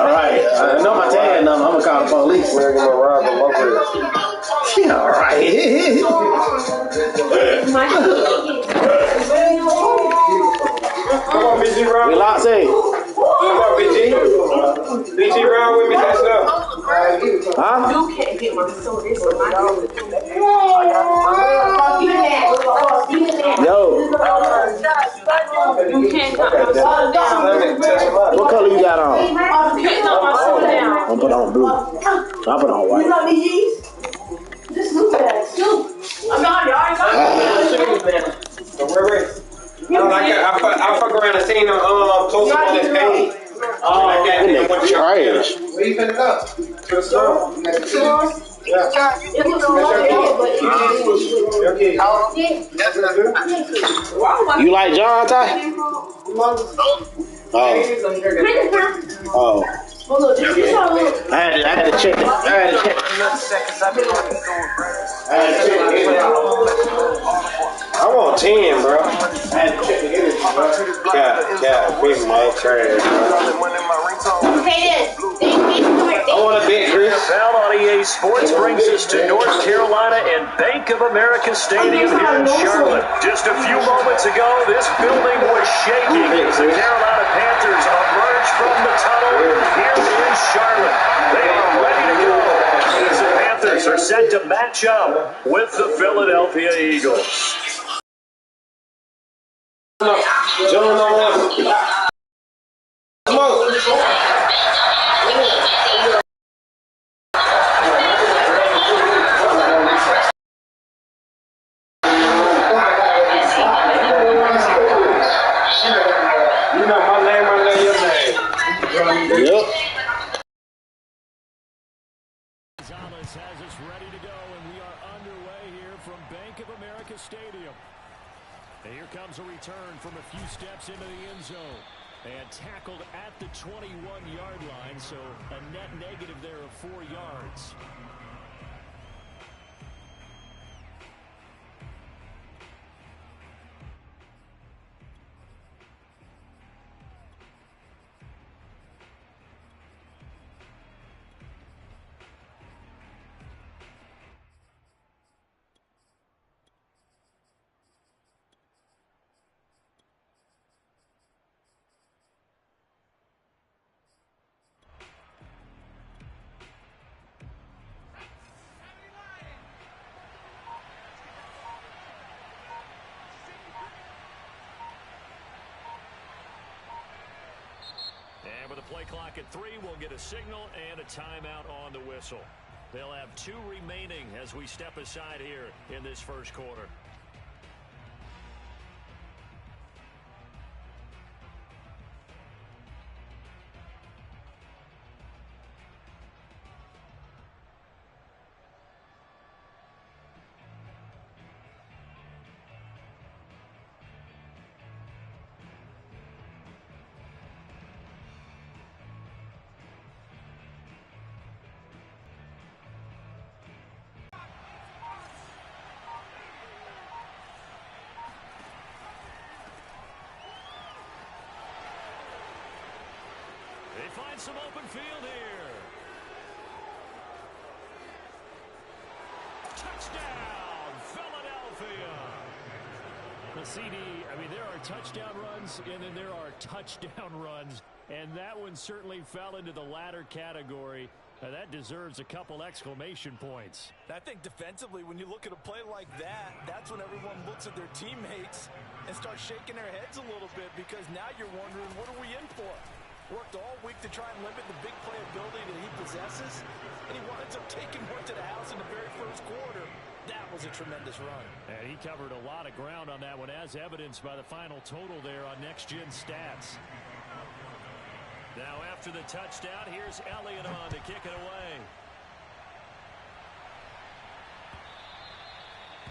right. I know my tag number. I'm gonna call the police. We're gonna rob the mother. Yeah, all right. Come on, BG, round. We lost it. Come on, BG. BG, round with me. Let's go. Huh? You can't get my soul. This is my Yo. You can't cut my soul down. What color you got on? You can't cut my soul down. I'm put on blue. I'll put on white. You got BG's? Just look at that. I'm not already got it. I fuck around and seen them post on his page. Oh, that trash. Where you finna go? To the store. Yeah. You like John Ty? Oh. I had to check it. I want 10, bro. I had to check it. Big mouth trash, bro. I want a big Chris. Foul on EA Sports brings us to North Carolina and Bank of America Stadium here in Charlotte. Just a few moments ago, this building was shaking as the Carolina Panthers emerged from the tunnel here in Charlotte. They are ready to go as the Panthers are set to match up with the Philadelphia Eagles. Has us ready to go, and we are underway here from Bank of America Stadium. And here comes a return from a few steps into the end zone. And tackled at the 21-yard line, so a net negative there of 4 yards. And with the play clock at 3, we'll get a signal and a timeout on the whistle. They'll have 2 remaining as we step aside here in this first quarter. They find some open field here. Touchdown, Philadelphia. The CD, I mean, there are touchdown runs, and then there are touchdown runs, and that one certainly fell into the latter category. That deserves a couple exclamation points. I think defensively, when you look at a play like that, that's when everyone looks at their teammates and starts shaking their heads a little bit, because now you're wondering, what are we in for? Worked all week to try and limit the big play ability that he possesses, and he winds up taking one to the house in the very first quarter. That was a tremendous run. And he covered a lot of ground on that one, as evidenced by the final total there on Next Gen Stats. Now after the touchdown, here's Elliott on to kick it away.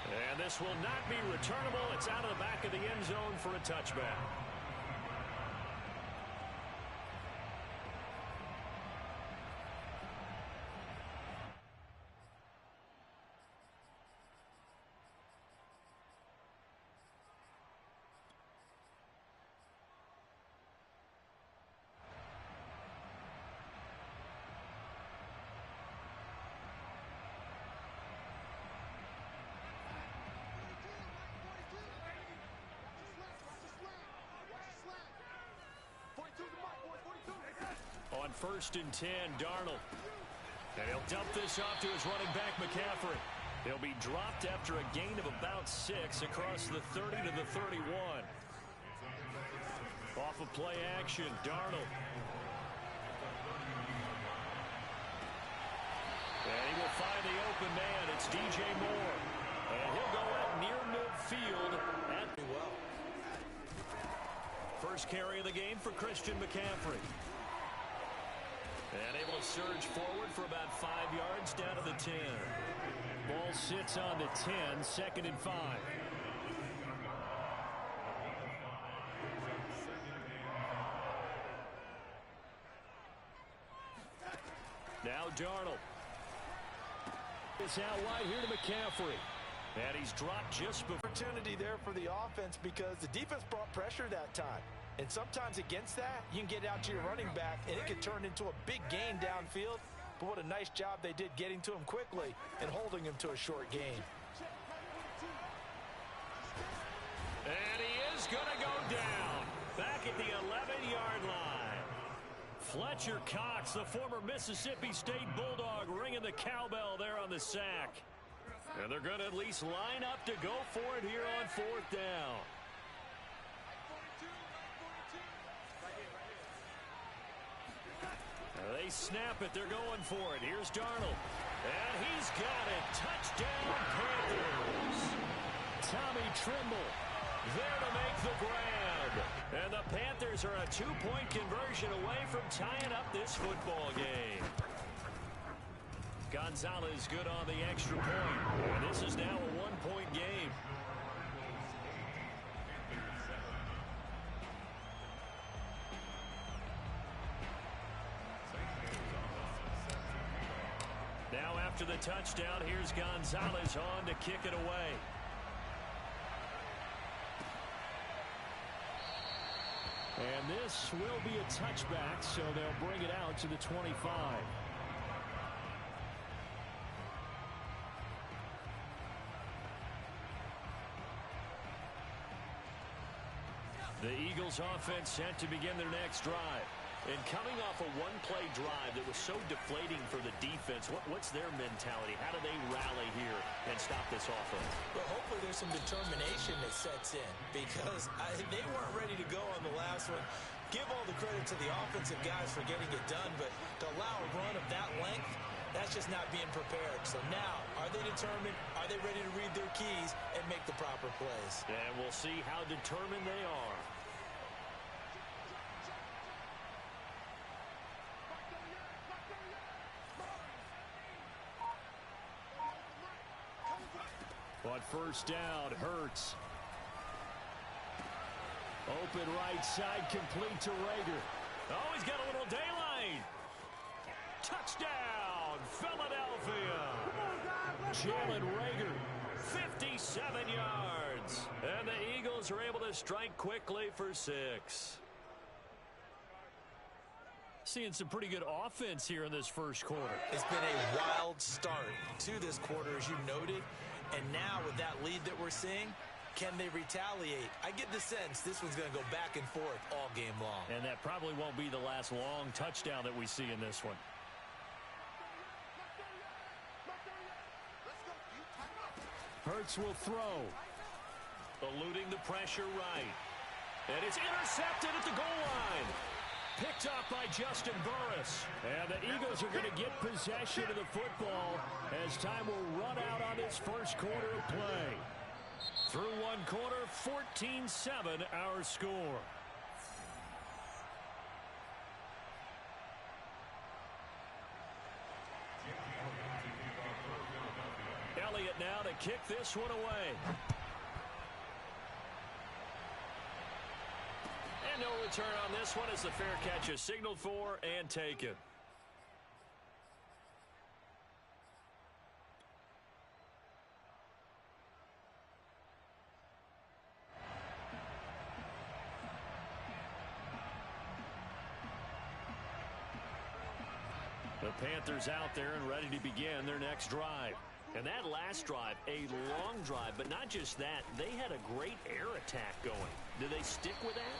And this will not be returnable. It's out of the back of the end zone for a touchback. 1st and 10, Darnold. And he'll dump this off to his running back, McCaffrey. He'll be dropped after a gain of about 6 across the 30 to the 31. Off of play action, Darnold. And he will find the open man. It's DJ Moore. And he'll go out near midfield. Well. First carry of the game for Christian McCaffrey. And able to surge forward for about 5 yards down to the 10. Ball sits on the 10, 2nd and 5. Now Darnold. It's out wide here to McCaffrey. And he's dropped just before. Opportunity there for the offense because the defense brought pressure that time. And sometimes against that, you can get out to your running back, and it could turn into a big gain downfield. But what a nice job they did getting to him quickly and holding him to a short gain. And he is going to go down. Back at the 11-yard line. Fletcher Cox, the former Mississippi State Bulldog, ringing the cowbell there on the sack. And they're going to at least line up to go for it here on 4th down. They snap it. They're going for it. Here's Darnold. And he's got it. Touchdown, Panthers. Tommy Tremble there to make the grab. And the Panthers are a 2-point conversion away from tying up this football game. Gonzalez good on the extra point. And this is now a 1-point game. Now after the touchdown, here's Gonzalez on to kick it away. And this will be a touchback, so they'll bring it out to the 25. The Eagles offense set to begin their next drive. And coming off a one-play drive that was so deflating for the defense, what's their mentality? How do they rally here and stop this offense? Well, hopefully there's some determination that sets in because they weren't ready to go on the last one. Give all the credit to the offensive guys for getting it done, but to allow a run of that length, that's just not being prepared. So now, are they determined? Are they ready to read their keys and make the proper plays? And we'll see how determined they are. On 1st down, Hurts. Open right side, complete to Rager. Oh, he's got a little daylight. Touchdown, Philadelphia. Jalen Rager, 57 yards. And the Eagles are able to strike quickly for 6. Seeing some pretty good offense here in this first quarter. It's been a wild start to this quarter, as you noted. And now with that lead that we're seeing, can they retaliate? I get the sense this one's going to go back and forth all game long. And that probably won't be the last long touchdown that we see in this one. Hurts will throw. Eluding the pressure right. And it's intercepted at the goal line. Picked off by Justin Burris. And the Eagles are going to get possession of the football as time will run out on this first quarter of play. Through one quarter, 14-7 our score. Elliott now to kick this one away. And no return on this one as the fair catch is signaled for and taken. The Panthers out there and ready to begin their next drive. And that last drive, a long drive, but not just that, they had a great air attack going. Do they stick with that?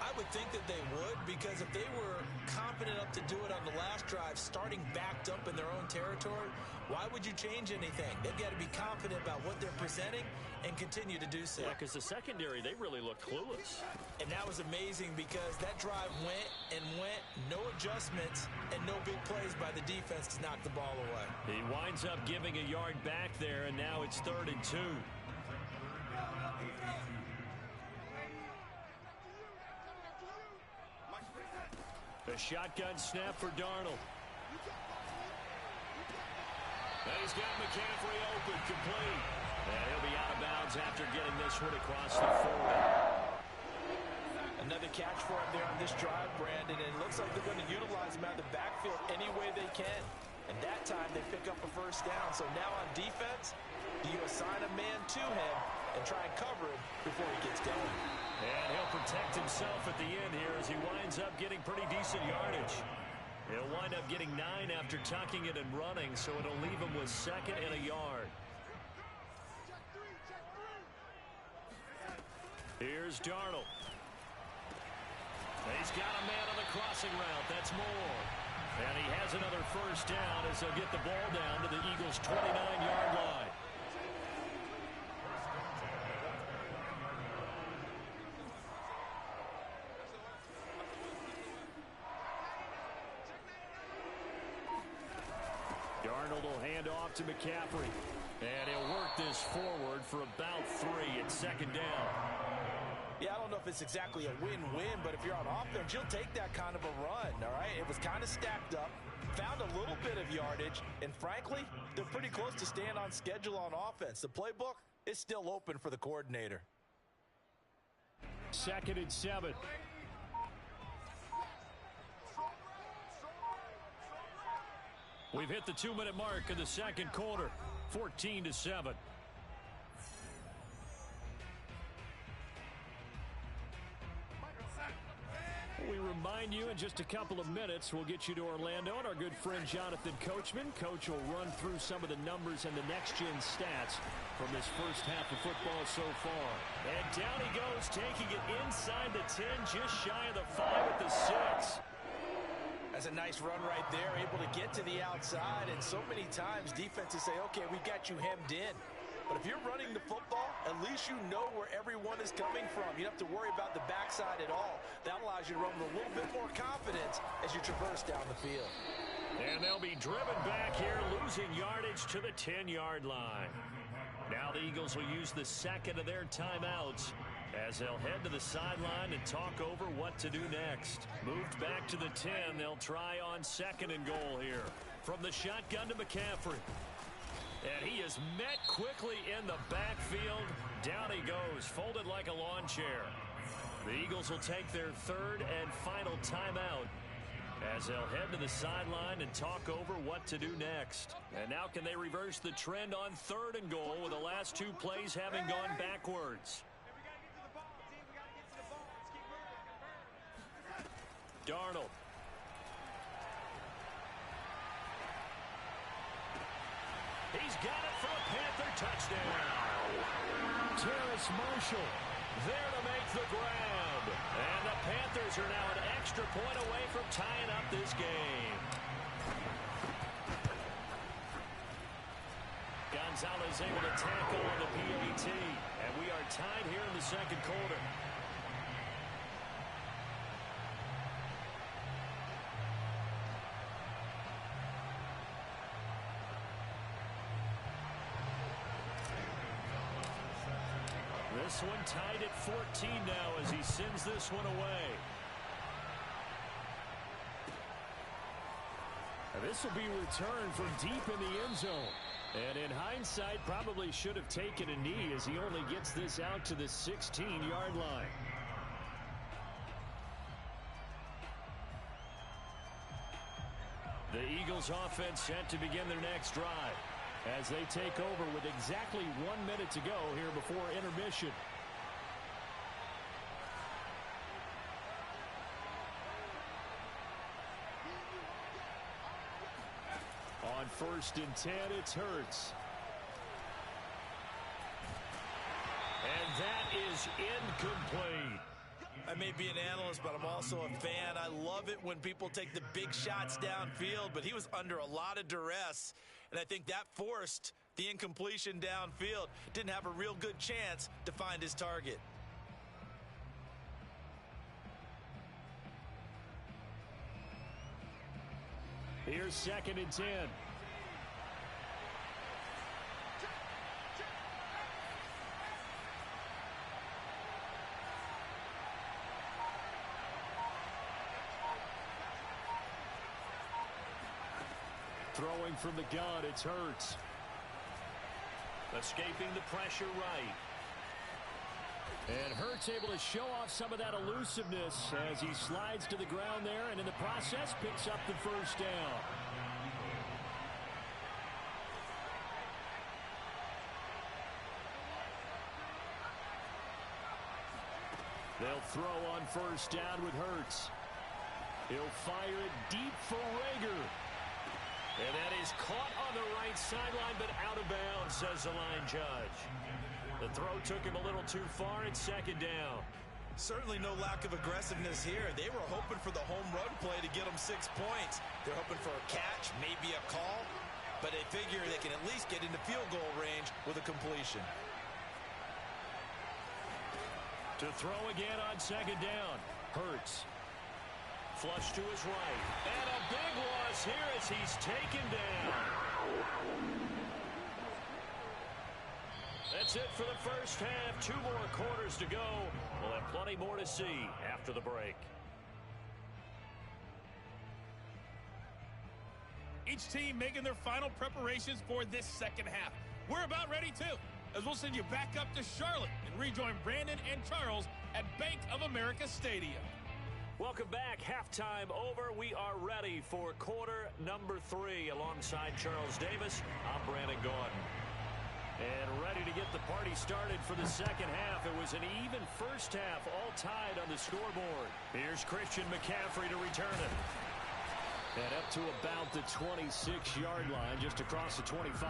I would think that they would, because if they were confident enough to do it on the last drive, starting backed up in their own territory, why would you change anything? They've got to be confident about what they're presenting and continue to do so. Yeah, because the secondary, they really looked clueless. And that was amazing because that drive went and went, no adjustments, and no big plays by the defense to knock the ball away. He winds up giving a yard back there, and now it's 3rd and 2. A shotgun snap for Darnold. And he's got McCaffrey open, complete. And he'll be out of bounds after getting this one across the 40. Another catch for him there on this drive, Brandon, and it looks like they're going to utilize him out of the backfield any way they can. And that time they pick up a first down. So now on defense, do you assign a man to him and try and cover him before he gets going? And he'll protect himself at the end here as he winds up getting pretty decent yardage. He'll wind up getting 9 after tucking it and running, so it'll leave him with 2nd and a yard. Here's Darnold. He's got a man on the crossing route. That's Moore. And he has another first down as they'll get the ball down to the Eagles' 29-yard line. Darnold will hand off to McCaffrey. And he'll work this forward for about 3 at 2nd down. Yeah, I don't know if it's exactly a win-win, but if you're on offense, you'll take that kind of a run, all right? It was kind of stacked up, found a little bit of yardage, and frankly, they're pretty close to staying on schedule on offense. The playbook is still open for the coordinator. 2nd and 7. We've hit the 2-minute mark of the second quarter, 14-7. We remind you in just a couple of minutes we'll get you to Orlando and our good friend Jonathan Coachman. Coach will run through some of the numbers and the next-gen stats from this first half of football so far. And down he goes, taking it inside the 10, just shy of the 5 at the 6. That's a nice run right there, able to get to the outside, and so many times defenses say, okay, we got you hemmed in. But if you're running the football, at least you know where everyone is coming from. You don't have to worry about the backside at all. That allows you to run with a little bit more confidence as you traverse down the field. And they'll be driven back here, losing yardage to the 10-yard line. Now the Eagles will use the 2nd of their timeouts as they'll head to the sideline and talk over what to do next. Moved back to the 10. They'll try on 2nd and goal here. From the shotgun to McCaffrey. And he is met quickly in the backfield. Down he goes, folded like a lawn chair. The Eagles will take their 3rd and final timeout as they'll head to the sideline and talk over what to do next. And now can they reverse the trend on 3rd and goal with the last 2 plays having gone backwards? Darnold. He's got it for a Panther touchdown. Terrace Marshall there to make the grab. And the Panthers are now an extra point away from tying up this game. Gonzalez able to tackle on the PAT. And we are tied here in the second quarter. This one tied at 14 now as he sends this one away. And this will be returned from deep in the end zone. And in hindsight, probably should have taken a knee as he only gets this out to the 16-yard line. The Eagles offense set to begin their next drive as they take over with exactly 1 minute to go here before intermission. On 1st and 10, it's Hurts. And that is incomplete. I may be an analyst, but I'm also a fan. I love it when people take the big shots downfield, but he was under a lot of duress, and I think that forced the incompletion downfield. Didn't have a real good chance to find his target. Here's 2nd and 10. Throwing from the gun, it's Hurts. Escaping the pressure right. And Hurts able to show off some of that elusiveness as he slides to the ground there, and in the process picks up the first down. They'll throw on first down with Hurts. He'll fire it deep for Rager. And that is caught on the right sideline, but out of bounds, says the line judge. The throw took him a little too far. It's 2nd down. Certainly no lack of aggressiveness here. They were hoping for the home run play to get them 6 points. They're hoping for a catch, maybe a call, but they figure they can at least get into field goal range with a completion. To throw again on 2nd down. Hurts. Flush to his right. And a big loss here as he's taken down. That's it for the first half. 2 more quarters to go. We'll have plenty more to see after the break. Each team making their final preparations for this second half. We're about ready too, as we'll send you back up to Charlotte and rejoin Brandon and Charles at Bank of America Stadium. Welcome back. Halftime over. We are ready for quarter number 3 alongside Charles Davis. I'm Brandon Gaudin. And ready to get the party started for the second half. It was an even first half, all tied on the scoreboard. Here's Christian McCaffrey to return it. And up to about the 26-yard line, just across the 25.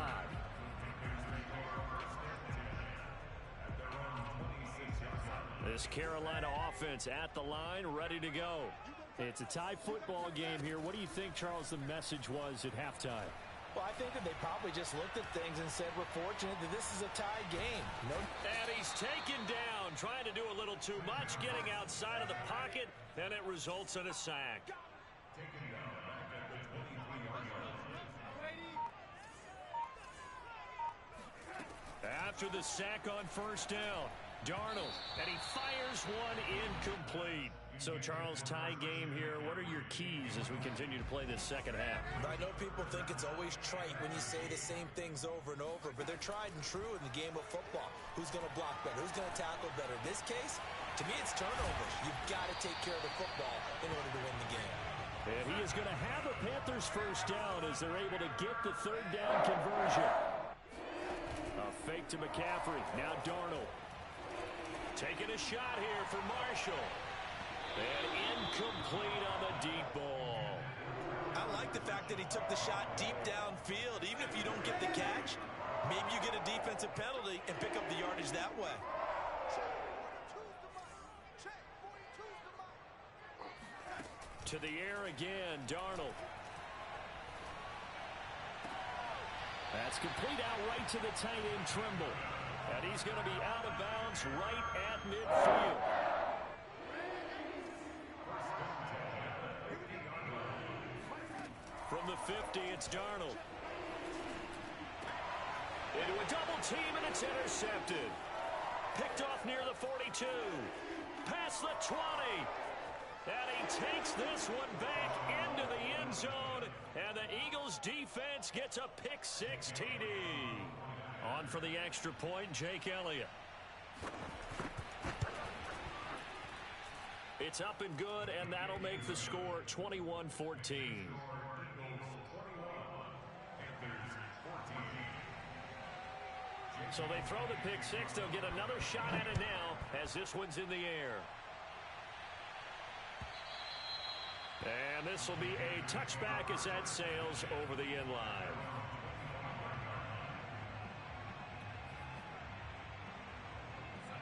This Carolina offense at the line, ready to go. It's a tie football game here. What do you think, Charles, the message was at halftime? Well, I think that they probably just looked at things and said, we're fortunate that this is a tie game. And he's taken down, trying to do a little too much, getting outside of the pocket, and it results in a sack. After the sack on first down, Darnold, and he fires one incomplete. So, Charles, tie game here. What are your keys as we continue to play this second half? I know people think it's always trite when you say the same things over and over, but they're tried and true in the game of football. Who's going to block better? Who's going to tackle better? In this case, to me, it's turnovers. You've got to take care of the football in order to win the game. And he is going to have a Panthers first down as they're able to get the third down conversion. A fake to McCaffrey. Now Darnold. Taking a shot here for Marshall. And incomplete on the deep ball. I like the fact that he took the shot deep downfield. Even if you don't get the catch, maybe you get a defensive penalty and pick up the yardage that way. To the air again, Darnold. That's complete out right to the tight end, Trimble. And he's going to be out of bounds right at midfield. From the 50, it's Darnold. Into a double team, and it's intercepted. Picked off near the 42. Past the 20. And he takes this one back into the end zone. And the Eagles defense gets a pick six TD. On for the extra point, Jake Elliott. It's up and good, and that'll make the score 21-14. So they throw the pick six. They'll get another shot at it now as this one's in the air. And this will be a touchback as that sails over the end line.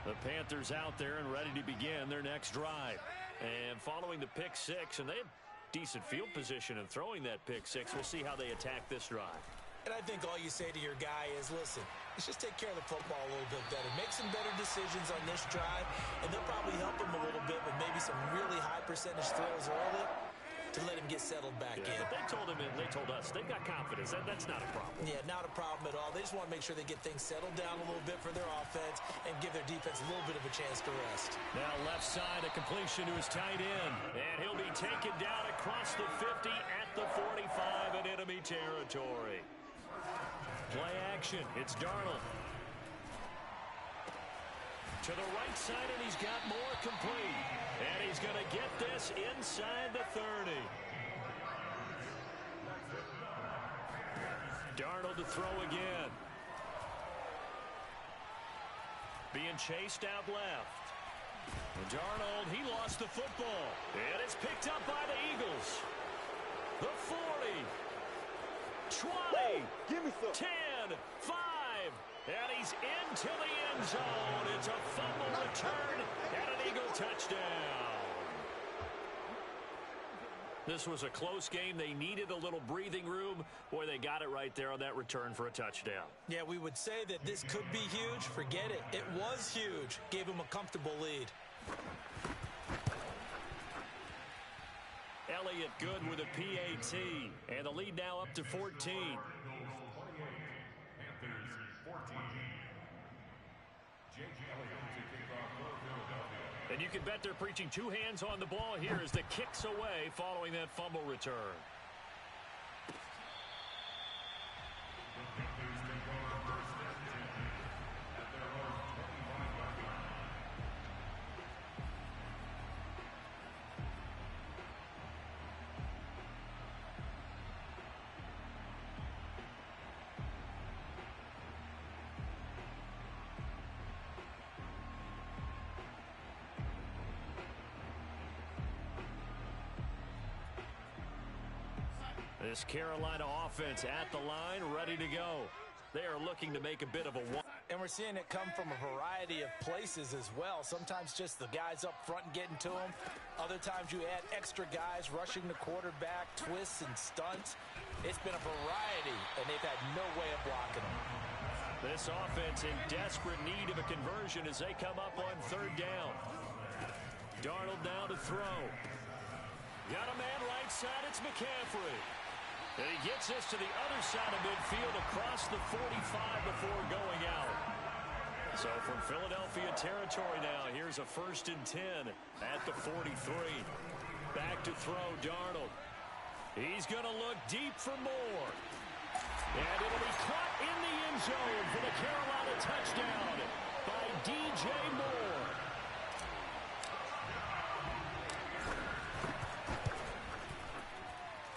The Panthers out there and ready to begin their next drive. And following the pick six, and they had decent field position in throwing that pick six. We'll see how they attack this drive. And I think all you say to your guy is, listen, let's just take care of the football a little bit better. Make some better decisions on this drive, and they'll probably help him a little bit with maybe some really high percentage throws early to let him get settled back in. But they told him, and they told us, they've got confidence. That's not a problem. Yeah, not a problem at all. They just want to make sure they get things settled down a little bit for their offense and give their defense a little bit of a chance to rest. Now left side, a completion to his tight end. And he'll be taken down across the 50 at the 45 in enemy territory. Play action. It's Darnold. To the right side, and he's got more complete. And he's going to get this inside the 30. Darnold to throw again. Being chased out left. And Darnold, he lost the football. And it's picked up by the Eagles. The 40. 20. Give me some. 10. 5. And he's into the end zone. It's a fumble return and an Eagle touchdown. This was a close game. They needed a little breathing room. Boy, they got it right there on that return for a touchdown. Yeah, we would say that this could be huge. Forget it. It was huge. Gave him a comfortable lead. Elliott good with a PAT. And the lead now up to 14. And you can bet they're preaching two hands on the ball here as the kick's away following that fumble return. This Carolina offense at the line, ready to go. They are looking to make a bit of a one. And we're seeing it come from a variety of places as well. Sometimes just the guys up front and getting to them. Other times you add extra guys rushing the quarterback, twists and stunts. It's been a variety, and they've had no way of blocking them. This offense in desperate need of a conversion as they come up on third down. Darnold now to throw. Got a man right side, it's McCaffrey. And he gets this to the other side of midfield across the 45 before going out. So from Philadelphia territory now, here's a 1st and 10 at the 43. Back to throw, Darnold. He's going to look deep for more. And it'll be caught in the end zone for the Carolina touchdown by DJ Moore.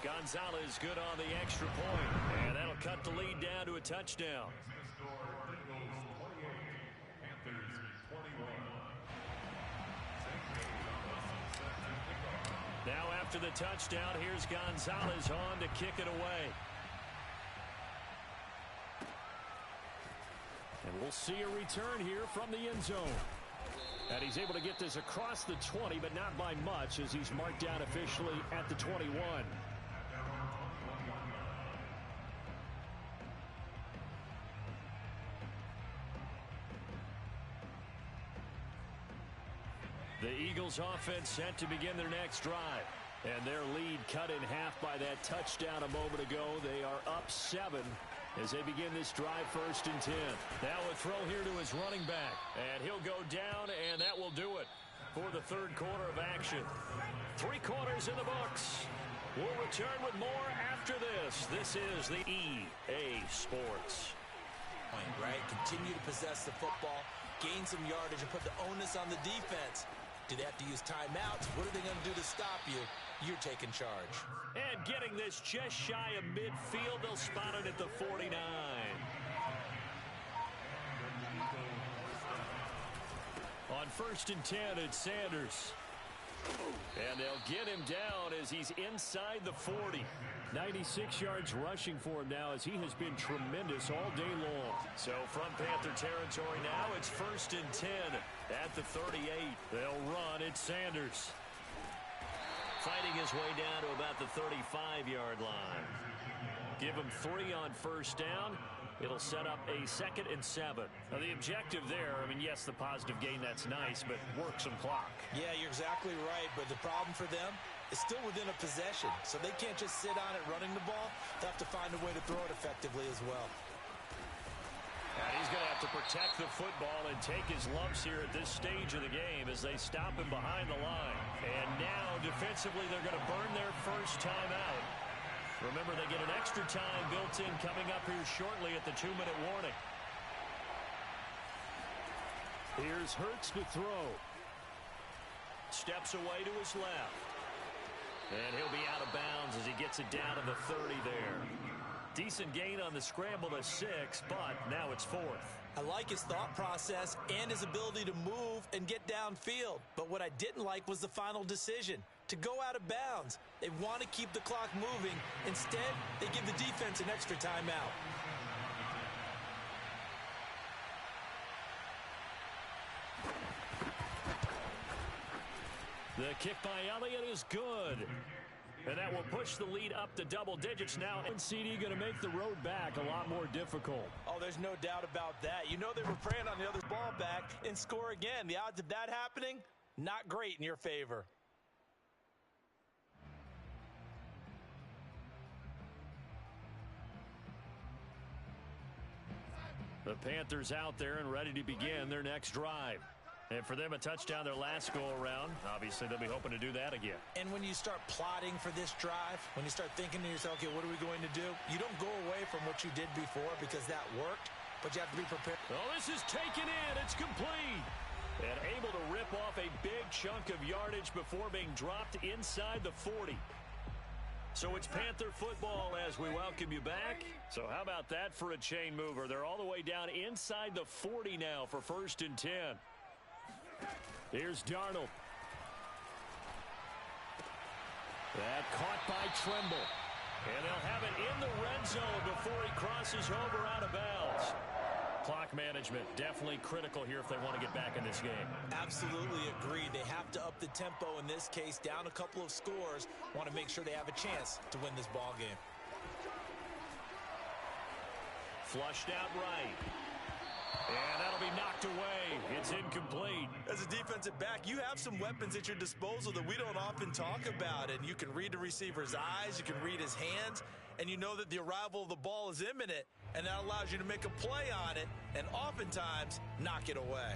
Gonzalez good on the extra point, and that'll cut the lead down to a touchdown. Now after the touchdown, here's Gonzalez on to kick it away. And we'll see a return here from the end zone. And he's able to get this across the 20, but not by much as he's marked down officially at the 21. The Eagles offense set to begin their next drive. And their lead cut in half by that touchdown a moment ago. They are up 7 as they begin this drive 1st and 10. Now a throw here to his running back. And he'll go down, and that will do it for the third quarter of action. 3 quarters in the books. We'll return with more after this. This is the EA Sports. Right? Continue to possess the football, gain some yardage, and put the onus on the defense. Do they have to use timeouts? What are they going to do to stop you? You're taking charge. And getting this just shy of midfield, they'll spot it at the 49. On 1st and 10, it's Sanders. And they'll get him down as he's inside the 40. 96 yards rushing for him now as he has been tremendous all day long. So from Panther territory now, it's 1st and 10 at the 38. They'll run. It's Sanders. Fighting his way down to about the 35-yard line. Give him 3 on 1st down. It'll set up a 2nd and 7. Now the objective there, I mean, yes, the positive gain, that's nice, but work some clock. Yeah, you're exactly right, but the problem for them is still within a possession, so they can't just sit on it running the ball. They'll have to find a way to throw it effectively as well. And he's going to have to protect the football and take his lumps here at this stage of the game as they stop him behind the line. And now, defensively, they're going to burn their first time out. Remember, they get an extra time built in coming up here shortly at the 2-minute warning. Here's Hurts to throw. Steps away to his left. And he'll be out of bounds as he gets it down to the 30 there. Decent gain on the scramble to 6, but now it's 4th. I like his thought process and his ability to move and get downfield. But what I didn't like was the final decision, to go out of bounds. They want to keep the clock moving. Instead, they give the defense an extra timeout. The kick by Elliott is good. And that will push the lead up to double digits now. And CD going to make the road back a lot more difficult. Oh, there's no doubt about that. You know they were praying on the other ball back and score again. The odds of that happening, not great in your favor. The Panthers out there and ready to begin their next drive. And for them, a touchdown their last go-around. Obviously, they'll be hoping to do that again. And when you start plotting for this drive, when you start thinking to yourself, okay, what are we going to do? You don't go away from what you did before because that worked, but you have to be prepared. Oh, this is taken in. It's complete. And able to rip off a big chunk of yardage before being dropped inside the 40. So it's Panther football as we welcome you back. So how about that for a chain mover? They're all the way down inside the 40 now for 1st and 10. Here's Darnold. That caught by Tremble. And they'll have it in the red zone before he crosses over out of bounds. Clock management definitely critical here if they want to get back in this game. Absolutely agreed. They have to up the tempo in this case, down a couple of scores. Want to make sure they have a chance to win this ball game. Flushed out right. And that'll be knocked away. It's incomplete. As a defensive back, you have some weapons at your disposal that we don't often talk about. And you can read the receiver's eyes, you can read his hands, and you know that the arrival of the ball is imminent. And that allows you to make a play on it and oftentimes knock it away.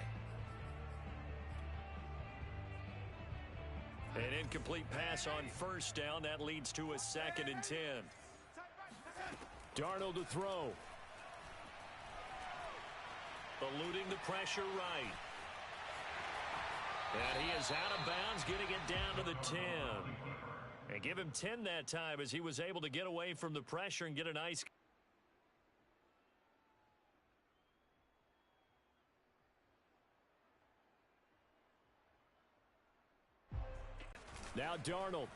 An incomplete pass on 1st down. That leads to a 2nd and 10. Darnold to throw. Eluding the pressure right. And he is out of bounds, getting it down to the 10. And give him 10 that time as he was able to get away from the pressure and get a nice... Now Darnold.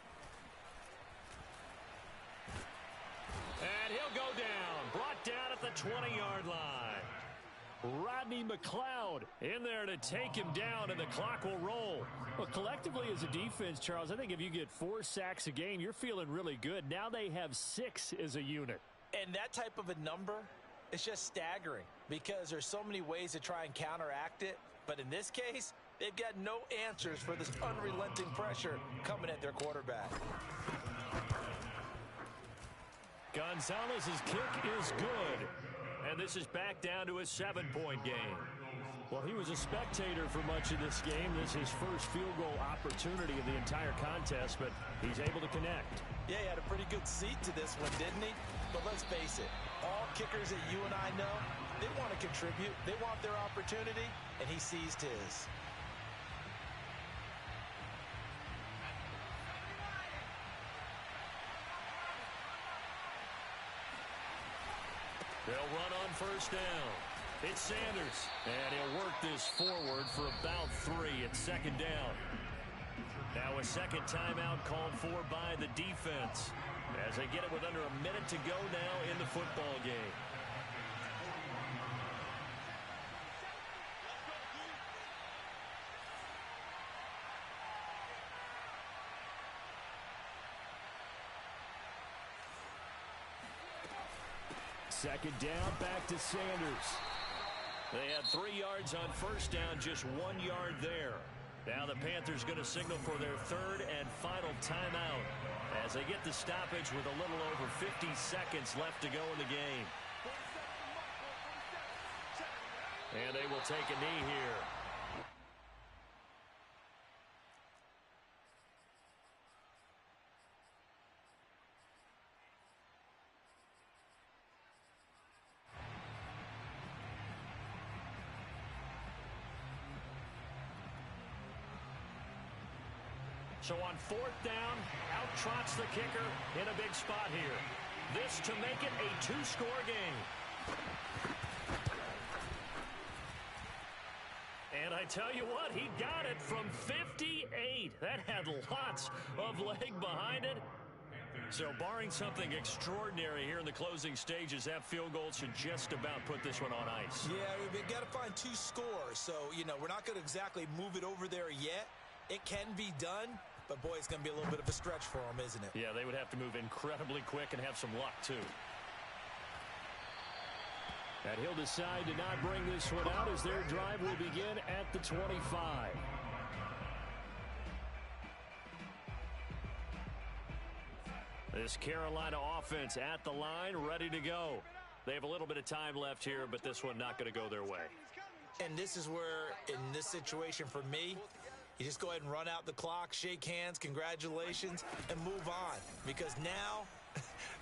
And he'll go down. Brought down at the 20-yard line. Rodney McLeod in there to take him down, and the clock will roll. Well, collectively as a defense, Charles, I think if you get 4 sacks a game, you're feeling really good. Now they have 6 as a unit. And that type of a number, it's just staggering because there's so many ways to try and counteract it. But in this case, they've got no answers for this unrelenting pressure coming at their quarterback. Gonzalez's kick is good. And this is back down to a 7-point game. Well, he was a spectator for much of this game. This is his first field goal opportunity of the entire contest, but he's able to connect. Yeah, he had a pretty good seat to this one, didn't he? But let's face it, all kickers that you and I know, they want to contribute. They want their opportunity, and he seized his. They'll run on 1st down. It's Sanders. And he'll work this forward for about 3 at 2nd down. Now a second timeout called for by the defense as they get it with under a minute to go now in the football game. Second down, back to Sanders. They had 3 yards on first down, just 1 yard there. Now the Panthers going to signal for their third and final timeout as they get the stoppage with a little over 50 seconds left to go in the game. And they will take a knee here. So on fourth down, out trots the kicker in a big spot here. This to make it a 2-score game. And I tell you what, he got it from 58. That had lots of leg behind it. So barring something extraordinary here in the closing stages, that field goal should just about put this one on ice. Yeah, we've got to find 2 scores. So, we're not going to exactly move it over there yet. It can be done. But, boy, it's going to be a little bit of a stretch for them, isn't it? Yeah, they would have to move incredibly quick and have some luck, too. And he'll decide to not bring this one out as their drive will begin at the 25. This Carolina offense at the line, ready to go. They have a little bit of time left here, but this one not going to go their way. And this is where, in this situation for me, you just go ahead and run out the clock, shake hands, congratulations, and move on. Because now,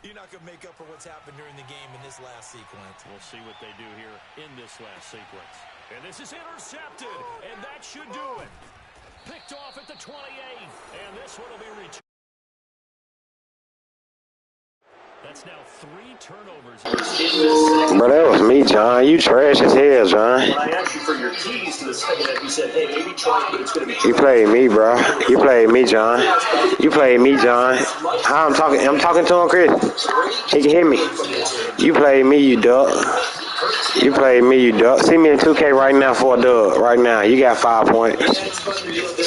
you're not going to make up for what's happened during the game in this last sequence. We'll see what they do here in this last sequence. And this is intercepted, and that should do it. Picked off at the 28, and this one will be returned. That's now 3 turnovers. Bro, that was me, John. You trash as hell, John. When I asked you for your keys to the second half, you said, hey, maybe try, but it's going to be... You played me, bro. You played me, John. You played me, John. I'm talking to him, Chris. He can hear me. You played me, you duck. You played me, you duck. See me in 2K right now for a dub. Right now. You got 5 points.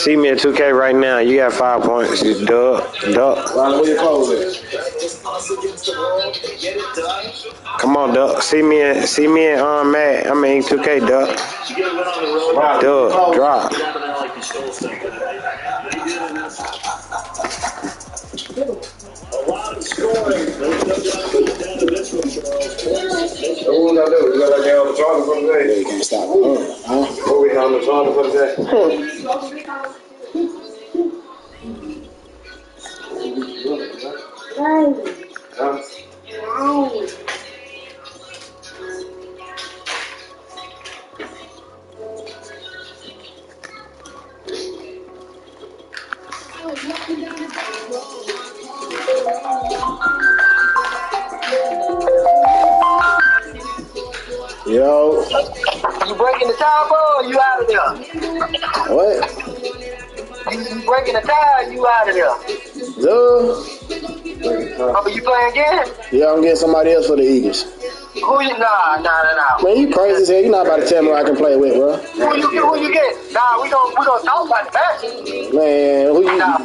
See me in 2K right now. You got 5 points. You duck. Where your clothes at? Come on, duck. See me in Matt. I mean 2K, duck. Duck. Drop. A lot of scoring. There's no doubt about down to this one, Charles. What we got to do? We got to get on the charger for today. You can't stop. What we on the charger for today? Yo. You breaking the tire, bro, or you out of there? What? You breaking the tire, you out of there? Duh. Oh, you playing again? Yeah, I'm getting somebody else for the Eagles. Who you? Nah. Man, you crazy as hell. You're not about to tell me who I can play with, bro. Who you get? Nah, we gonna talk about the match. Man, who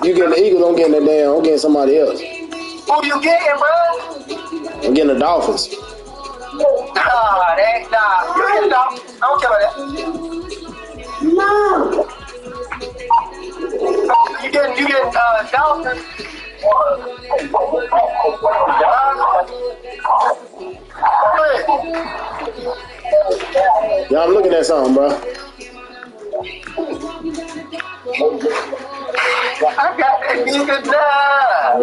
you getting the Eagles? I'm getting the damn. I'm getting somebody else. Who you getting, bro? I'm getting the Dolphins. Nah. You get the Dolphins. I don't care about that. No. You getting Dolphins? Yeah, I'm looking at something, bro. I got that nigga done.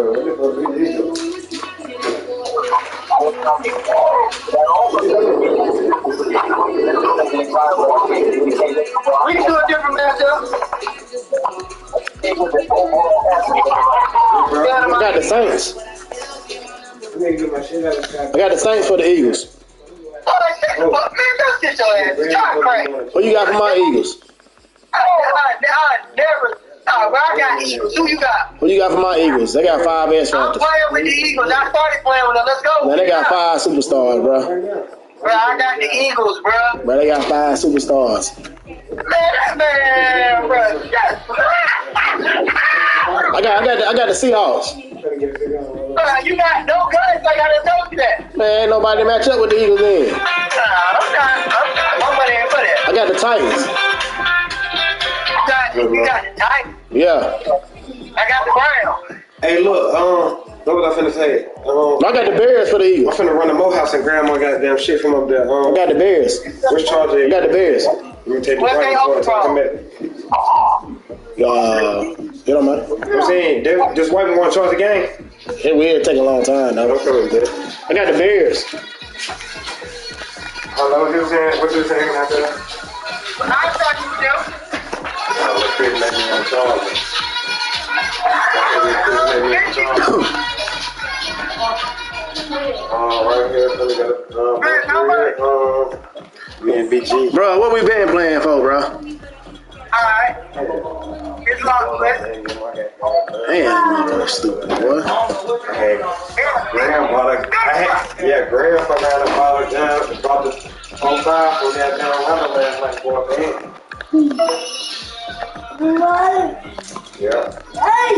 We can do a different matchup. I got the Saints. I got the Saints for the Eagles. Man, that's just your ass. John Craig. What you got for my Eagles? I Well, I got Eagles. Who you got? Who you got for my Eagles? They got 5 X I'm factors. playing with the Eagles. I started playing with them. Let's go. Man, they got 5 superstars, bro. Bro, I got the Eagles, bro. Bro, they got 5 superstars. Man, bro. I got the Seahawks. You got no guns. I gotta know that. Man, ain't nobody match up with the Eagles then. I'm ready for that. I got the Titans. You got the Titans. Yeah. I got the Browns. Hey, look, what was I finna say? I got the Bears for the I'm Eagles. finna run the Morehouse and grab my goddamn shit from up there. I got the Bears. Which charger? I got the Bears. Let me take the Where they right open come back. It don't matter. I'm saying, just wiping one charge the game. It will take a long time, though. Okay with that. I got the Bears. Hello, what you saying? What you saying out there? I thought you would do. I'm let me on charge. Right here, let me go. Me and BG. Bro, what we been playing for, bro? Alright. It's locked, man. Damn, motherfucker, stupid, boy. Graham bought Graham from out of Bottle Down, bought the 05 from that down runner last night for a Yeah. Hey!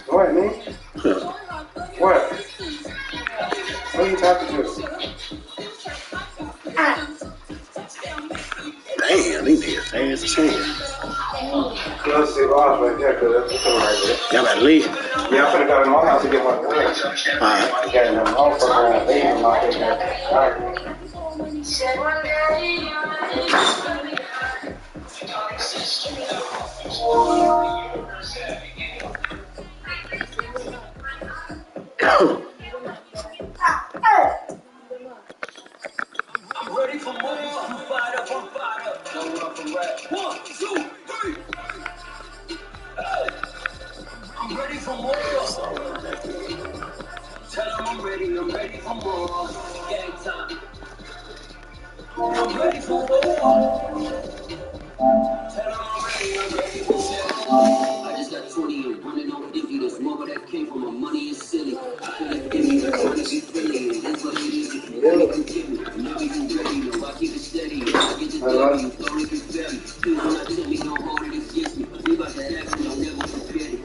What, man? What? What are you talking to? Damn, these niggas fast as hell. Let's see Ross right there, because that's something right there. Y'all better leave. Yeah, I'm finna go to my house to get my gun. Alright. Got them home for around leaving my thing there. I'm ready for more. I'm fired up. Don't run from rap. 1, 2, 3. Hey. I'm ready for more. Tell them I'm ready for more. Game time. I'm ready for more. Tell them I'm ready for more. I just got 20 and running on 50. There's more where that came from. My money is silly. I feel like giving you trying to be Philly. That's what it is. If you really can give me. Now you ready. No, I keep it steady. I get the W. Throw it in belly. Please don't let me don't hold it against me. We about to act and I'll never forget it.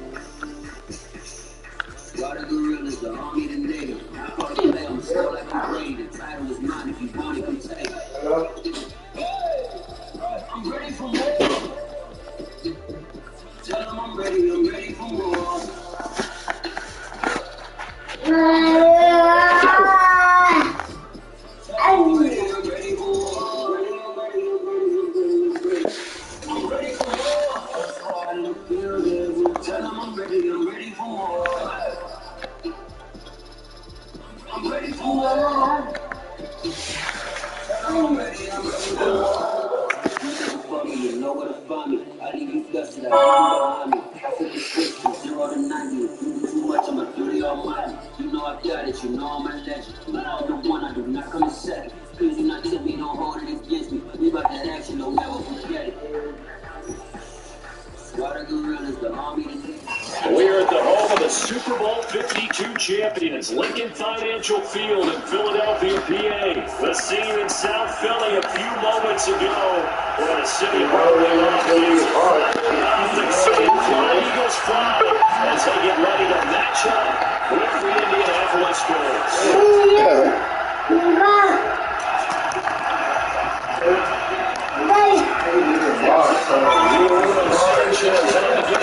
Why the gorillas, the army, the nigga. I fought the play, I'm so like I'm Brady. The title is mine, if you want it, come take it. I'm ready for more. Tell them I'm ready for more. I'm ready for more. I'm ready for more. In the building. Tell them I'm ready for more. I'm ready for more. I'm ready for more. You know where to find me. I leave you flustered, I leave you behind me. I flip the switch from 0 to 90. If you do too much, I'ma do the almighty. You know I got it, you know I'm a legend. I'm the one, I do not come in second. Please do not tell me, don't hold it against me. We about to action, don't never forget it. Why the gorillas, the army, the niggas. We're at the home of the Super Bowl 52 champions, Lincoln Financial Field in Philadelphia, PA. The scene in South Philly a few moments ago, where the city of Berkeley Flying Eagles fly as they get ready to match up with the Indianapolis Colts.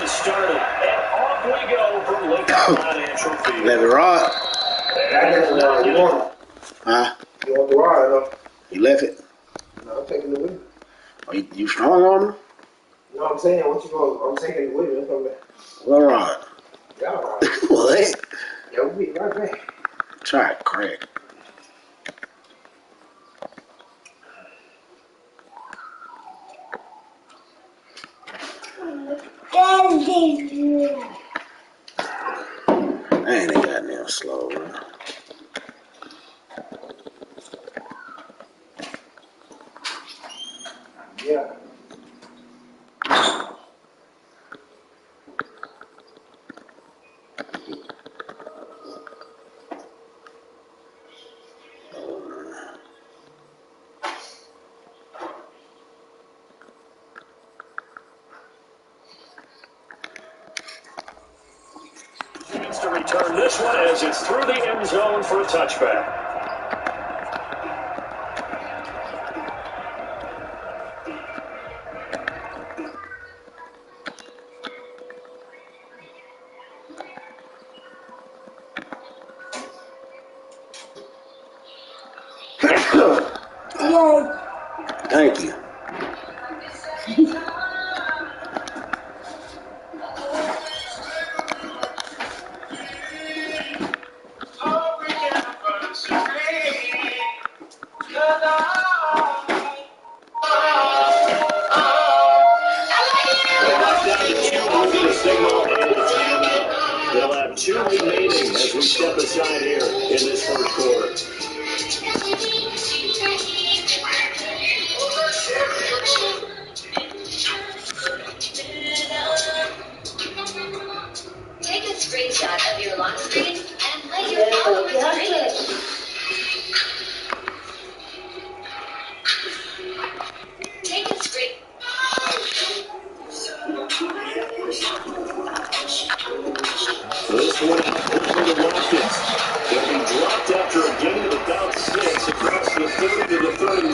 Started. And off we go from Lincoln Financial Field. Let it rock. Huh? You want the ride, though? You left it? No, I'm taking the wheel. Are you strong on him? No, I'm saying, what you going? I'm taking the wheel. Come back. What rod? Y'all ride. What? Yeah, we'll be right back. Try it, crack. goddamn slow, man. Yeah. Chance to return this one as it's through the end zone for a touchback. Thank you. They'll have 2 remaining as we step aside here in this first quarter. Take a screenshot of your lock screen and let your followers read it. Take a screen. This one out for the Rockets. They'll be dropped after a gain of about 6 across the 30 to the 31.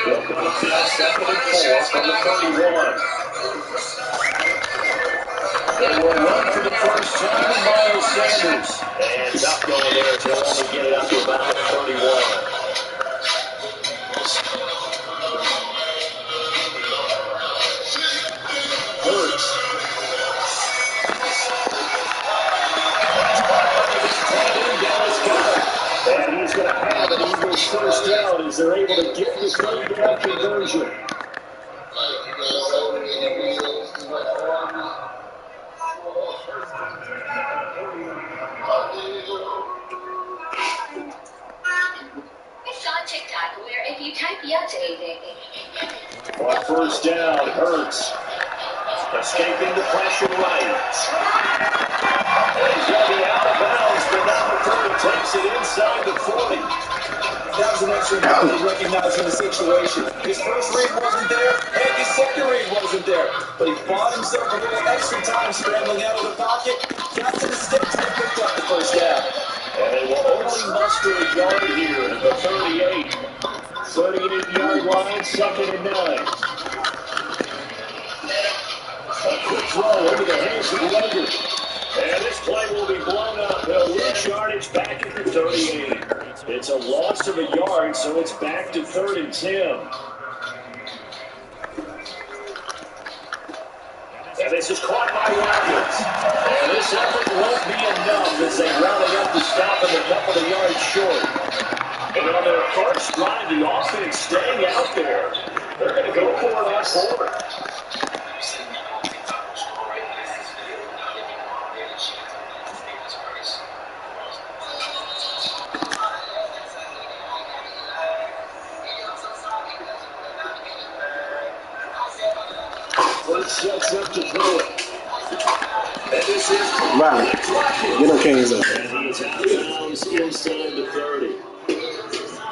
They'll come up now 2nd and 4 from the 31. They will run for the first time with Miles Sanders. And tough going there. They'll only get it up to about the 31. Hurts. And he's going to have an Eagles first down as they're able to get the third down conversion. I saw a TikTok where if you type yes, On first down, Hurts. Escaping the pressure right. He's going to be out of bounds, but now McCurry takes it inside the 40. That was an extra he recognizing the situation. His first read wasn't there, and his second read wasn't there. But he bought himself a little extra time scrambling out of the pocket, got to the sticks, and picked up the first down. And they will only muster a yard here at the 38. 38-yard line, 2nd and 9. A quick throw into the hands of Leonard. And this play will be blown up. They'll lose yardage back at the 38. It's a loss of a yard, so it's back to 3rd and 10. And this is caught by Watkins. And this effort won't be enough as they rally up to stop him a couple of yards short. And on their first drive, the offense staying out there. They're going to go for it on 4. Sets up to throw it. And this is Wow. Get them Kings up. And he is out of bounds inside the 30.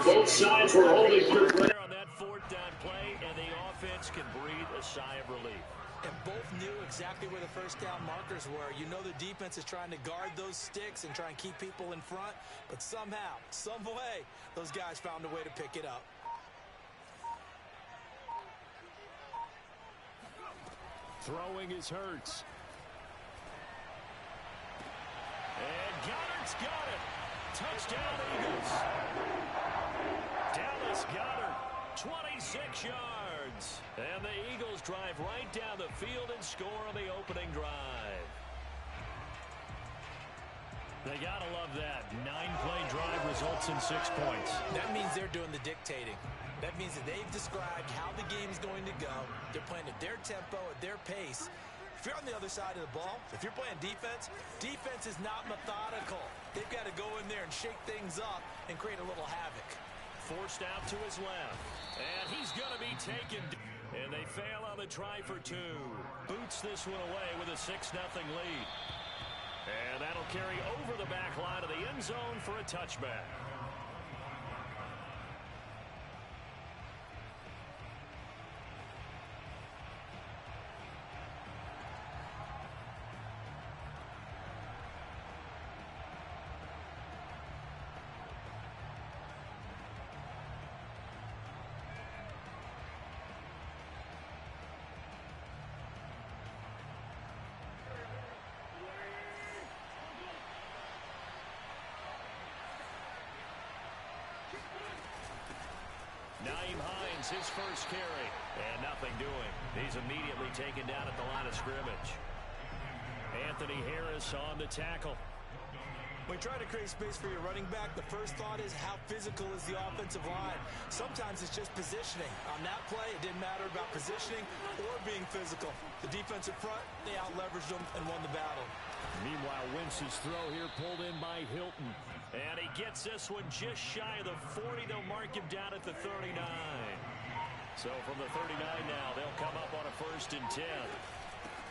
Both sides were holding for play On that 4th down play, and the offense can breathe a sigh of relief. And both knew exactly where the first down markers were. You know the defense is trying to guard those sticks and try and keep people in front, but somehow, some way, those guys found a way to pick it up. Throwing is Hurts. And Goddard's got it. Touchdown, Eagles. Dallas Goedert, 26 yards. And the Eagles drive right down the field and score on the opening drive. They gotta love that. 9-play drive results in 6 points. That means they're doing the dictating. That means that they've described how the game's going to go. They're playing at their tempo, at their pace. If you're on the other side of the ball, if you're playing defense, defense is not methodical. They've got to go in there and shake things up and create a little havoc. Forced out to his left. And he's going to be taken. And they fail on the try for two. Boots this one away with a 6-0 lead. And that'll carry over the back line of the end zone for a touchback. Nyheim Hines, his first carry, and nothing doing. He's immediately taken down at the line of scrimmage. Anthony Harris on the tackle. When you try to create space for your running back, the first thought is how physical is the offensive line. Sometimes it's just positioning. On that play, it didn't matter about positioning or being physical. The defensive front, they out-leveraged them and won the battle. Meanwhile, Wentz's throw here pulled in by Hilton. And he gets this one just shy of the 40. They'll mark him down at the 39. So from the 39 now, they'll come up on a 1st and 10.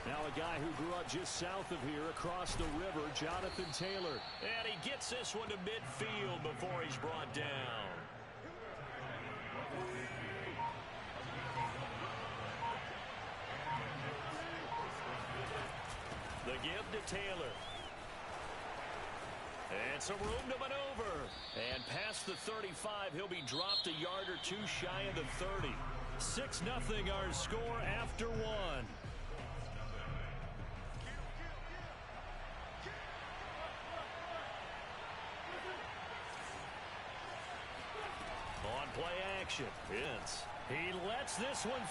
Now a guy who grew up just south of here across the river, Jonathan Taylor. And he gets this one to midfield before he's brought down. The give to Taylor. And some room to maneuver. And past the 35, he'll be dropped a yard or two shy of the 30. 6-0 our score after one. On play action, Vince. He lets this one